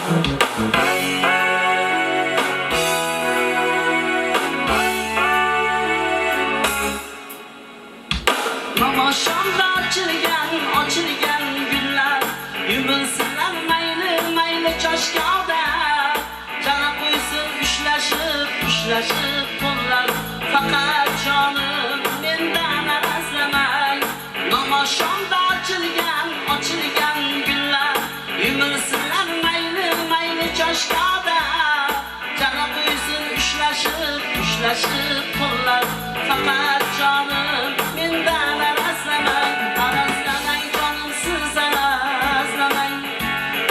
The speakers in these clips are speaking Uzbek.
Namoshonda ochilgan gullar yumilsinlar mayli choshgoda. Jana qo'ysin ushlashib qo'llar, faqat jonim mendan arazlamay. Namoshonda ochilgan gullar yumilsinlar mayli choshgoda. Jana qo'ysin ushlashib qo'llar, faqat jonim mendan arazlamay. Arazlamay jonim, siz arazlamay.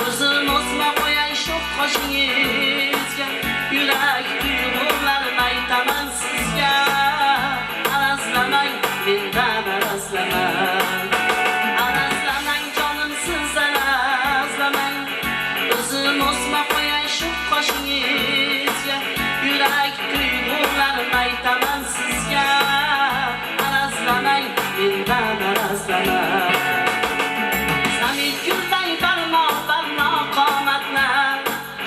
O'zim o'sma qo'yay shu qoshingizga, yurak tuyg'ularini aytaman sizga. Arazlamay, mendan arazlamay. Arazlamay jonim, siz arazlamay. O'zim o'sma qo'yay shu qoshingizga, yurak tuyg'ularini aytaman sizga. Arazlamay, mendan arazlamay. Samit gulday barno qomatlar,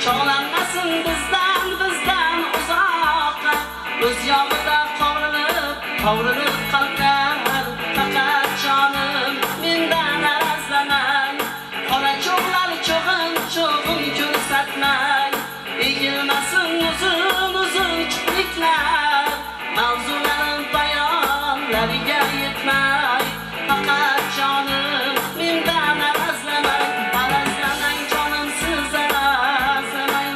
chog'lanmasin bizdan uzoqqa. O'z yog'ida qovrilib qalblar, faqat jonim mendan arazlamay. Qora cho'g'lar cho'g'in ko'rsatmay, egilmasin uzun kipriklar. Mavzularim bayonlariga yetmay, faqat jonim mendan arazlamay. Arazlamay jonim, siz arazlamay.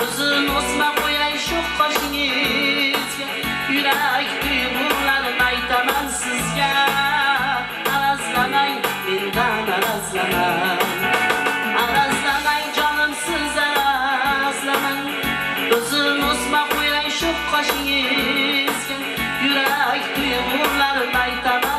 O'zim o'sma qo'yay shu qoshingizga, yurak tuyg'ularini aytaman sizga. Arazlamay, mendan arazlamay. Arazlamay jonim, siz arazlamay. O'zim o'sma qo'yay shu qoshingizga, yurak tuyg'ularini aytaman.